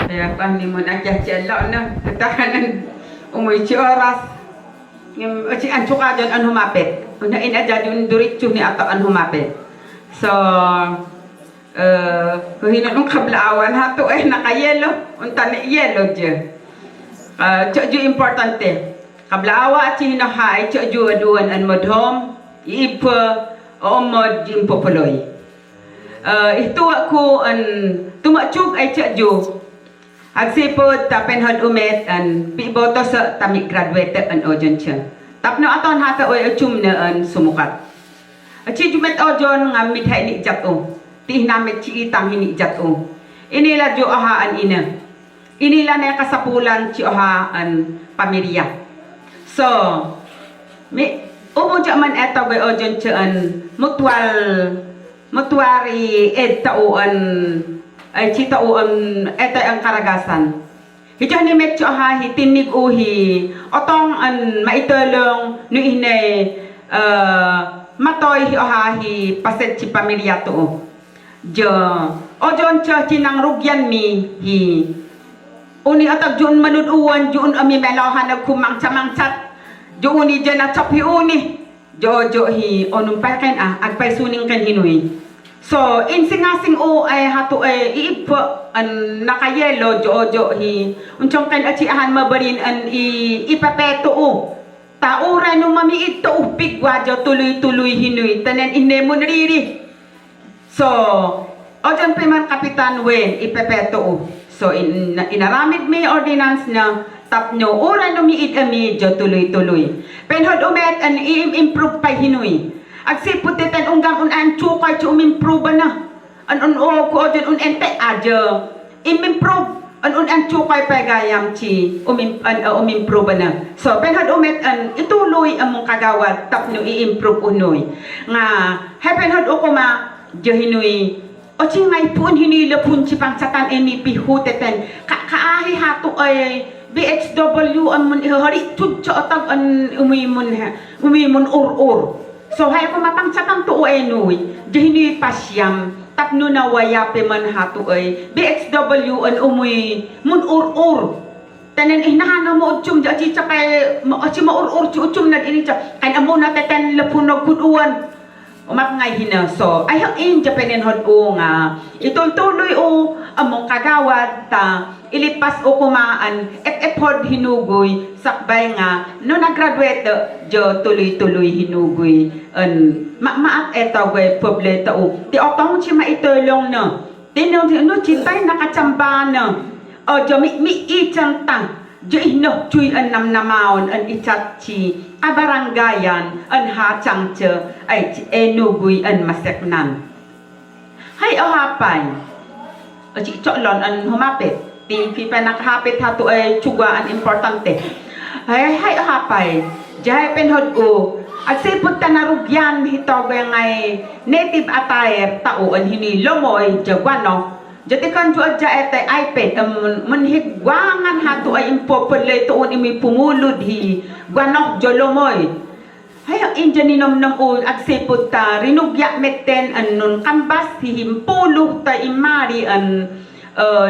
Kaya pa ni mo nagkakiyala na. Tatahanan umuwi si oras. Si ang suka dyan ang humapit. Una inadya yung diretso ni ato ang humapit. So, kung hinanong kablaawan hato ay naka-yellow. Unta ni yellow dyan. Chodyo importante. Kablaawa at hinahay chodyo aduan an modhom. Iipa o mod yung populoy. Ito ako ang tumatsug ay chodyo. Agsipod tapen hod umet an piboto sa tamik graduate an ojon siya. Tapno aton hata oy achum na an sumukat. Achi jumet ojon nga mithay ni jato. Tih namit chi itang hini jato. Inila jo aha an ina. Inila na kasapulan chi aha an pamilya. So, umo jo man eto oy ojon siya an mutuari ed tauan ay chita uan etay ang karagasan. Hito ni metyo ha hitinig uhi otong an maitulong no inay matoy ha hi paset chi pamilya to. Jo ojon cha chinang rugyan mi hi uni atag jun manuduan jun ami melahan nagkumang chamangchat jo uni jana chapi uni jo hi onum pa ken agpay suning kan hinuy. So, insingasing o ay hato ay iipo an nakayelo jo hi unchong kan achiahan mabarin an ipapeto o taura no mamiit to upigwa jo tuloy-tuloy hinuy tanan inemo nariri. So, ojon piman kapitan we ipapeto o. So, inaramid may ordinance na tapno ura no miit ami jo tuloy-tuloy. Penhod umet an i-improve pa hinuy. Agsipot tetan unggam unan chukay chu improve na. An o ko din ente aja. Improve an chukay pa gayam chi improve na. So penhad umet an ituloy among kagawad tapno i-improve unoy. Nga penhad o kuma jehinuy o chi ngay pun hinila pun chi pangsatan eni pihuteten kaahi hato ay BHW amon ihari tudcho atag an umimun ur. So hay ko mapangsatang tuo enoy, dihini pasyam tapno na wayape man hato ay BXW an umuy mun ur. Tanan ihnahan mo utchum ja chi chapay chi maur uchum na ini cha kan amo na teten lepunog kuduan. Umat ngay hina. So ay in Japanen hod o nga itultuloy o among kagawad ta ilipas o kumaan hod hinugoy sakbay nga no nagraduate jo tuloy-tuloy hinugoy an maat eto we pobleta o ti otong chi maitulong no tinong no chitay nakachamba no o jo mi ichang tang jo ino chuy an namnamaon an ichat chi kabarangayan an hachang che ay enugoy an maseknan hay o hapay o chi cholon an humapit ti pipa nakahapit hato ay tsugaan importante. Hay hapay. Jahay penhod o. At sipot ta narugyan hito ngay native attire tauan hini lomoy jagwano. Jati kan ju adja etay iPad manhigwangan hato ay impopulate tuon imi pumulod hi gwanok jolomoy. Hay inja ninom o at sipot ta rinugya metten anon kambas hihimpulo ta imari an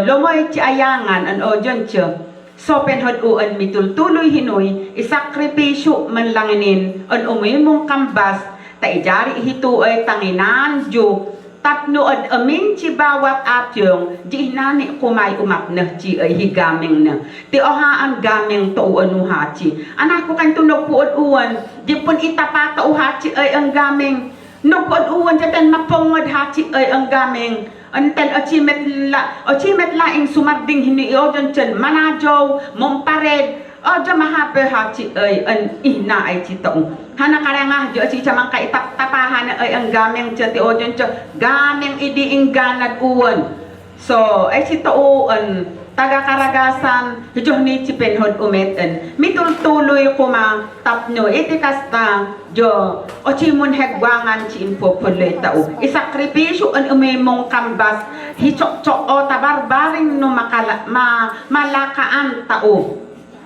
lomoy chi ayangan an ojon siya. So penhod o an mitultuloy hinoy isakripisyo man langinin an umimong kambas ta ijari hito ay tanginan jo tapno ad amin chi bawat atyong di nani kumay umak na chi ay higaming na ti oha ang gaming to anu hachi anak ko kan tunog puod uwan di pun itapata hachi ay ang gaming no puod uwan jatan mapongod hachi ay ang gaming anten achimet laing sumarding hini ojon chen manajo mompared ojo mahape hachi ay an ihna ay chitong hana karanga jo chi chamang ka tapahan ay ang gameng chati ojon cho gameng idi ingganad uwan so ay chito an taga karagasan jo ni chipenhod umeten mitultuloy kuma tapno itikasta jo ochimun hegwangan chi impopulate tao isakripisyo an umimong kambas hichok-chok o tabarbaring no malakaan tao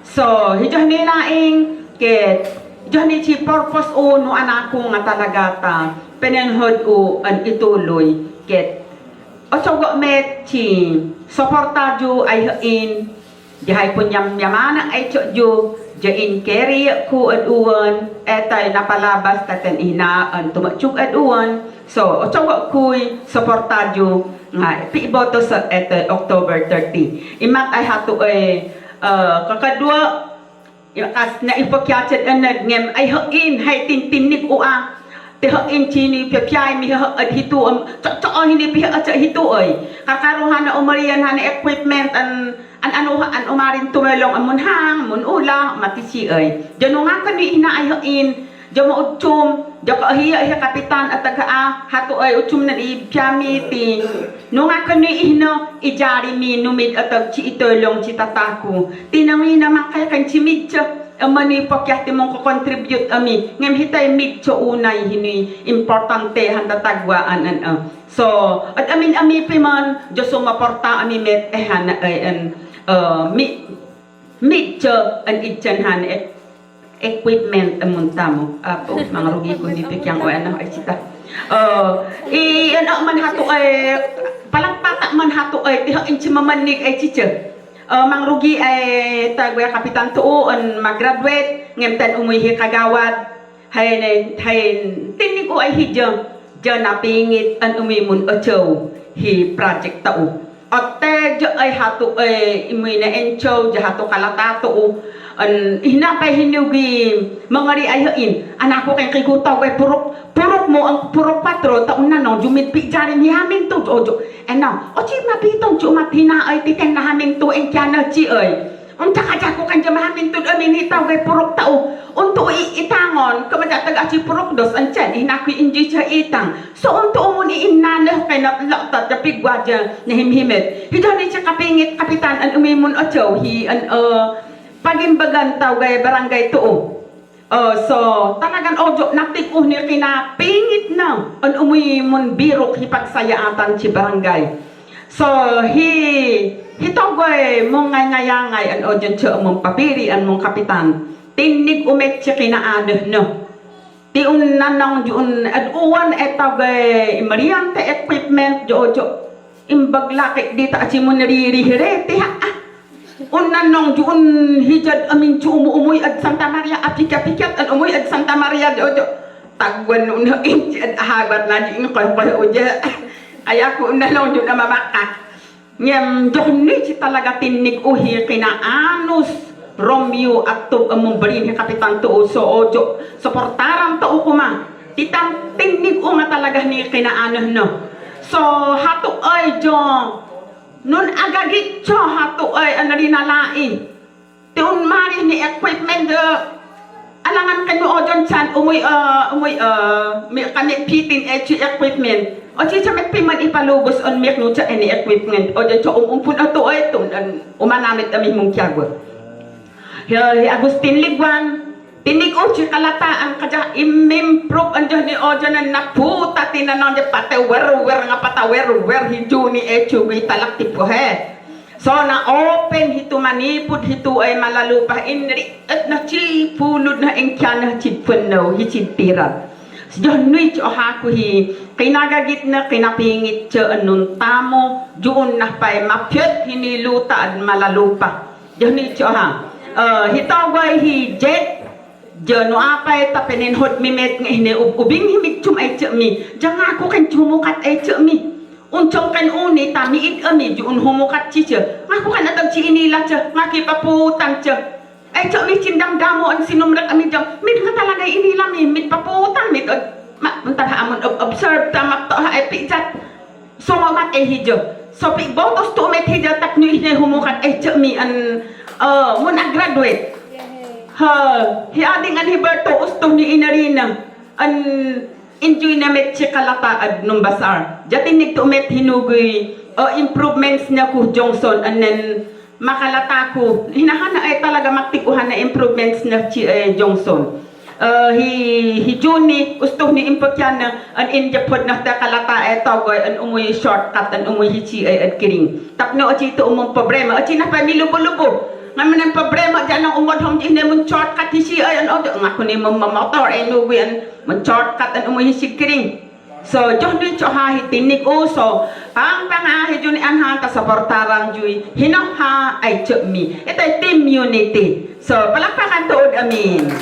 so hijo ni laing ket jo ni chi purpose o no anako nga talaga ta penenhod o an ituloy ket o coba met ci soportaju ay in jahay punyam yamana ay coju jain keri ku aduan etay napalabas taten inaan tumacuk aduan so o coba kuy soportaju nga piboto sa etay October 30 imat ay hatu ay kakadua kas na ipokyachat anad ngem ay hain hay tintinig ua te hain chini pyay mi ha ad hitu cho hindi pi at hitu ay kakaruhan na umarian han equipment an umarin tumelong amun hang mun ula matisi ay jano nga kani ina ay hain jamo utchum jaka hiya kapitan at taga hatu ay utchum na ipyami ti no nga kani ina ijari mi numid at chi itolong chi tataku tinami naman kay kan chimidcha amani pakyat mong ko-contribute ami ngem hitay mid cho unay hini importante handa tagwaan so at ami piman Dios maporta ami met han an mid cho an itchan equipment amuntamo apo mga rugi ko ni pikyang o ano ay sita man hatu ay palangpata man hatu ay tiha inchi mamanig ay chicha mang rugi ay tagwa kapitan tuo an mag-graduate ngem tan umuhi kagawad hay tinig ko ay hidyo dyan napingit an umimun ocho hi project tao at jo ay hatu ay imuy na encho ja hatu kalata tuo an hinapay hinugi mga ri ay hain anak ko kay kigutaw ay purok mo ang purok patro taon na no jumit pijari ni hamin to ojo now o chi mapitong cuma tina ay titeng na hamin to en kyana chi ay tsaka ko kan jama hamin to amin hitaw kay purok tao unto itangon kamada taga chi purok dos an chan hinakwi inji cha itang so unto mo ni inana kay na laktat ja pigwa ja na himhimet hidani cha kapingit kapitan an umimun ocho hi an pagimbagan taw gay barangay tuo so talagang ojo natikuh ni kinapingit na an umimon birok hipagsayaatan si barangay so hitogay mong ngayangay an ojo cha mong papiri an mong kapitan tinig umet siya kinaadah no ti unnanong jun aduan etagay mariante equipment jojo imbaglaki dita si mo naririhire ti unnanong jun hijad amin chu umuy ad Santa Maria apikat an umuy ad Santa Maria jojo tagwan no inji ad habat na di ko uja ay ako unnanong jun na mamakak ngem joni si talaga tinig uhi kinaanus Romeo at tub among balin ni kapitan tuo so ojo suportaram tuo kuma titang tinig nga talaga ni kinaanus no so hatu ay jo nun agagit cho hatu ay anarinalain tiun mari ni equipment alangan kanyo ojon chan umuy kami pitin equipment o chicha met piman ipalugos on mek no cha any equipment o cho umpun ato ay tun umanamit ami mong kyagwa Agustin Ligwan tinig o chi kalataan kaja imimprove anjo ni ojon na naputa tinanon de patewer nga patawer hitu ni echugi talak tipo he so na open hitu manipud hitu ay malalupa inri at na chi pulud na engkyan chi puno hichitira John Nuich o haku hi kinagagit na kinapingit cha anun tamo juun na pay mapyot hiniluta at malalupa John Nuich o ha hitaway hi jet Jano apay tapenin hot mimet nga hine ubing himig chum ay chami jang ako kan chumukat ay chami unchong kan uni tamiit ami jun humukat chi cha ako kan atag chi inila cha makipaputan cha ay chami cindang damo an sinumrak ami jang mit nga talaga inila mi mit paputan mit untag amon observe tamak to ay pijat so mamat ay hijo so pi botos to met hijo tak ni hine humukat ay chami an mun graduate ading an hiberto ustong ni inarina an enjoy na met si kalataad nung basar jatinig to met hinugoy improvements na ku Johnson anen makalata ko hinahana ay talaga maktikuhan na improvements na si Johnson hi Juni ustong ni impokyan na an injapod na ta kalata ay togoy an umuy shortcut an umuy hichi ay adkiring tapno achi to umong problema achi na pa milubo-lubo naman ang problema dyan ang umod di na mong shortcut hisi ay ano nga ko ni mamamotor ay nuwi ang mong shortcut ang umuhi si kiring so John din cho ha hitinig uso ang anhan ta saportarang Jui, hinoha ay chumi. Ito ay team unity. So, palakpakan tuod amin.